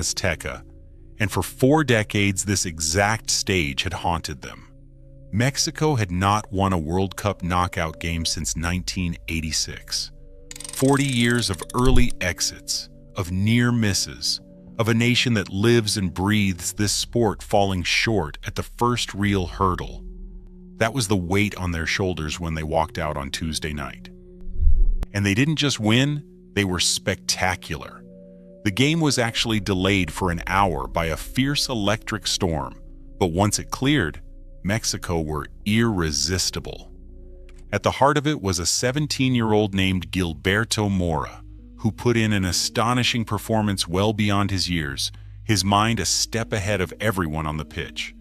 Azteca, and for 4 decades this exact stage had haunted them. Mexico had not won a World Cup knockout game since 1986. 40 years of early exits, of near misses, of a nation that lives and breathes this sport falling short at the first real hurdle. That was the weight on their shoulders when they walked out on Tuesday night. And they didn't just win, they were spectacular. The game was actually delayed for an hour by a fierce electric storm, but once it cleared, Mexico were irresistible. At the heart of it was a 17-year-old named Gilberto Mora, who put in an astonishing performance well beyond his years, his mind a step ahead of everyone on the pitch.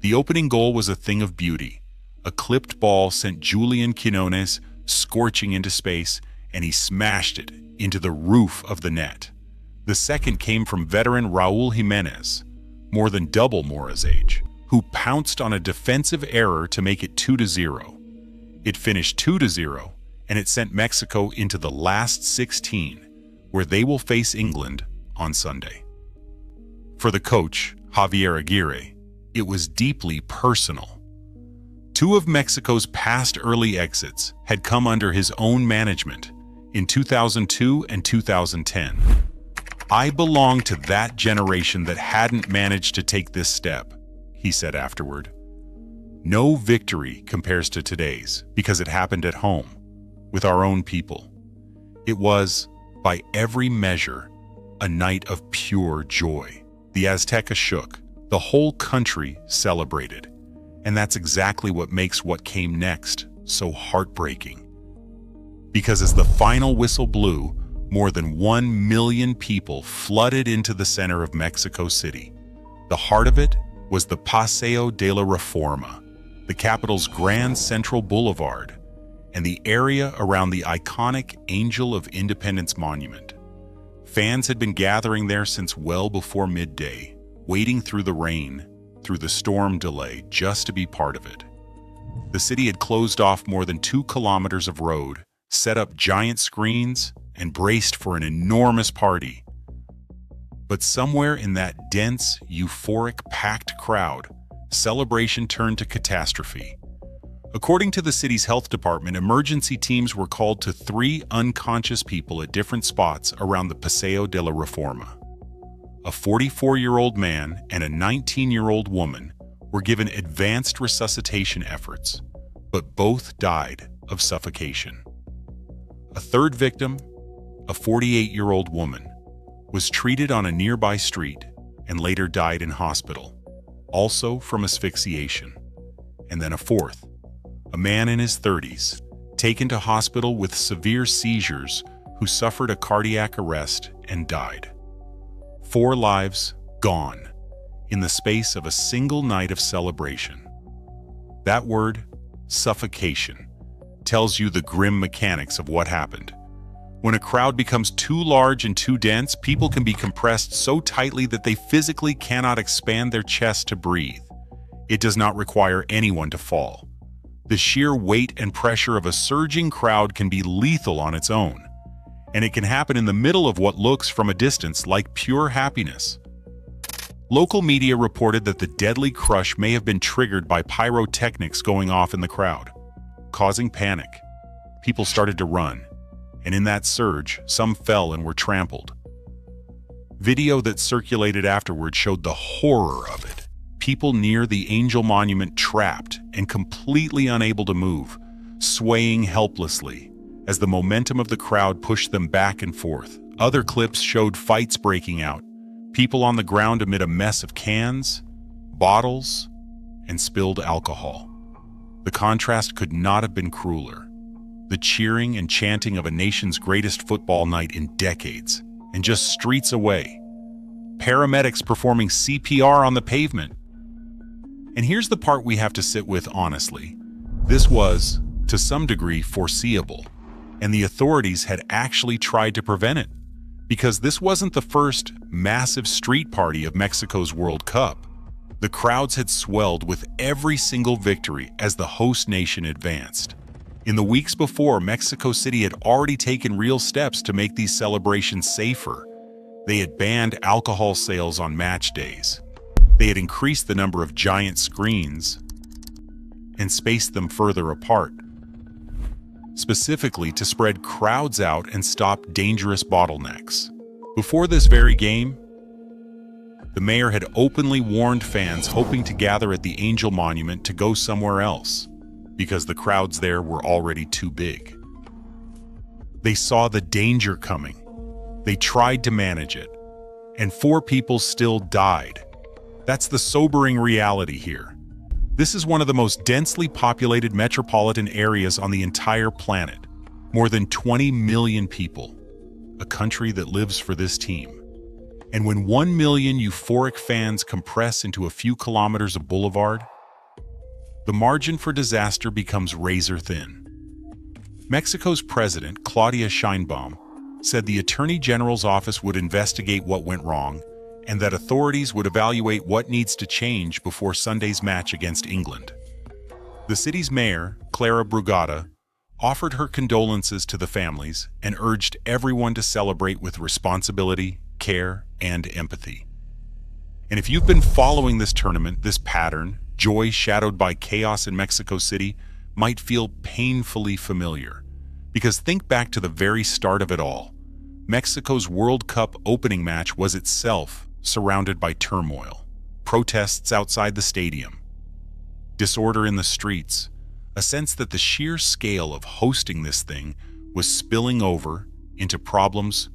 The opening goal was a thing of beauty. A clipped ball sent Julian Quinones scorching into space, and he smashed it into the roof of the net. The second came from veteran Raul Jimenez, more than double Mora's age, who pounced on a defensive error to make it 2-0. It finished 2-0, and it sent Mexico into the last 16, where they will face England on Sunday. For the coach, Javier Aguirre, it was deeply personal. 2 of Mexico's past early exits had come under his own management in 2002 and 2010. "I belong to that generation that hadn't managed to take this step," he said afterward. "No victory compares to today's because it happened at home, with our own people. It was, by every measure, a night of pure joy. The Azteca shook, the whole country celebrated, and that's exactly what makes what came next so heartbreaking. Because as the final whistle blew, more than 1 million people flooded into the center of Mexico City. The heart of it was the Paseo de la Reforma, the capital's grand central boulevard, and the area around the iconic Angel of Independence monument. Fans had been gathering there since well before midday, wading through the rain, through the storm delay, just to be part of it. The city had closed off more than 2 kilometers of road, set up giant screens, and braced for an enormous party. But somewhere in that dense, euphoric, packed crowd, celebration turned to catastrophe. According to the city's health department, emergency teams were called to 3 unconscious people at different spots around the Paseo de la Reforma. A 44-year-old man and a 19-year-old woman were given advanced resuscitation efforts, but both died of suffocation. A third victim, a 48-year-old woman, was treated on a nearby street and later died in hospital, also from asphyxiation. And then a fourth, a man in his 30s, taken to hospital with severe seizures, who suffered a cardiac arrest and died. 4 lives gone in the space of a single night of celebration. That word, suffocation, tells you the grim mechanics of what happened. When a crowd becomes too large and too dense, people can be compressed so tightly that they physically cannot expand their chest to breathe. It does not require anyone to fall. The sheer weight and pressure of a surging crowd can be lethal on its own, and it can happen in the middle of what looks from a distance like pure happiness. Local media reported that the deadly crush may have been triggered by pyrotechnics going off in the crowd, causing panic. People started to run, and in that surge, some fell and were trampled. Video that circulated afterward showed the horror of it. People near the Angel Monument trapped and completely unable to move, swaying helplessly as the momentum of the crowd pushed them back and forth. Other clips showed fights breaking out, people on the ground amid a mess of cans, bottles, and spilled alcohol. The contrast could not have been crueler. The cheering and chanting of a nation's greatest football night in decades, and just streets away. Paramedics performing CPR on the pavement. And here's the part we have to sit with honestly. This was, to some degree, foreseeable, and the authorities had actually tried to prevent it, because this wasn't the first massive street party of Mexico's World Cup. The crowds had swelled with every single victory as the host nation advanced. In the weeks before, Mexico City had already taken real steps to make these celebrations safer. They had banned alcohol sales on match days. They had increased the number of giant screens and spaced them further apart, specifically to spread crowds out and stop dangerous bottlenecks. Before this very game, the mayor had openly warned fans hoping to gather at the Angel Monument to go somewhere else, because the crowds there were already too big. They saw the danger coming. They tried to manage it, and 4 people still died. That's the sobering reality here. This is one of the most densely populated metropolitan areas on the entire planet. More than 20 million people. A country that lives for this team. And when 1 million euphoric fans compress into a few kilometers of boulevard, the margin for disaster becomes razor thin. Mexico's president, Claudia Sheinbaum, said the Attorney General's office would investigate what went wrong and that authorities would evaluate what needs to change before Sunday's match against England. The city's mayor, Clara Brugada, offered her condolences to the families and urged everyone to celebrate with responsibility, care, and empathy. And if you've been following this tournament, this pattern, joy shadowed by chaos in Mexico City, might feel painfully familiar. Because think back to the very start of it all. Mexico's World Cup opening match was itself surrounded by turmoil, protests outside the stadium, disorder in the streets, a sense that the sheer scale of hosting this thing was spilling over into problems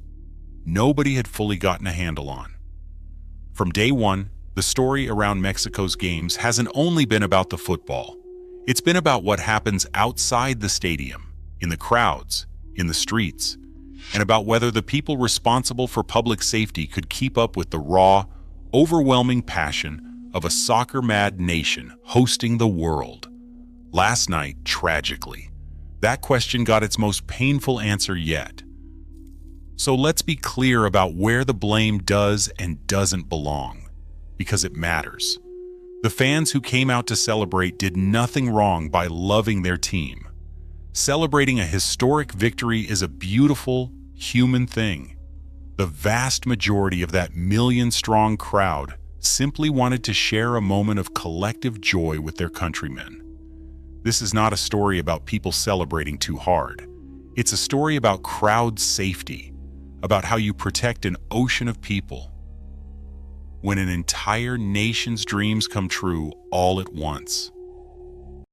nobody had fully gotten a handle on. From day one, the story around Mexico's games hasn't only been about the football. It's been about what happens outside the stadium, in the crowds, in the streets, and about whether the people responsible for public safety could keep up with the raw, overwhelming passion of a soccer-mad nation hosting the world. Last night, tragically, that question got its most painful answer yet. So let's be clear about where the blame does and doesn't belong, because it matters. The fans who came out to celebrate did nothing wrong by loving their team. Celebrating a historic victory is a beautiful, human thing. The vast majority of that million-strong crowd simply wanted to share a moment of collective joy with their countrymen. This is not a story about people celebrating too hard. It's a story about crowd safety, about how you protect an ocean of people when an entire nation's dreams come true all at once.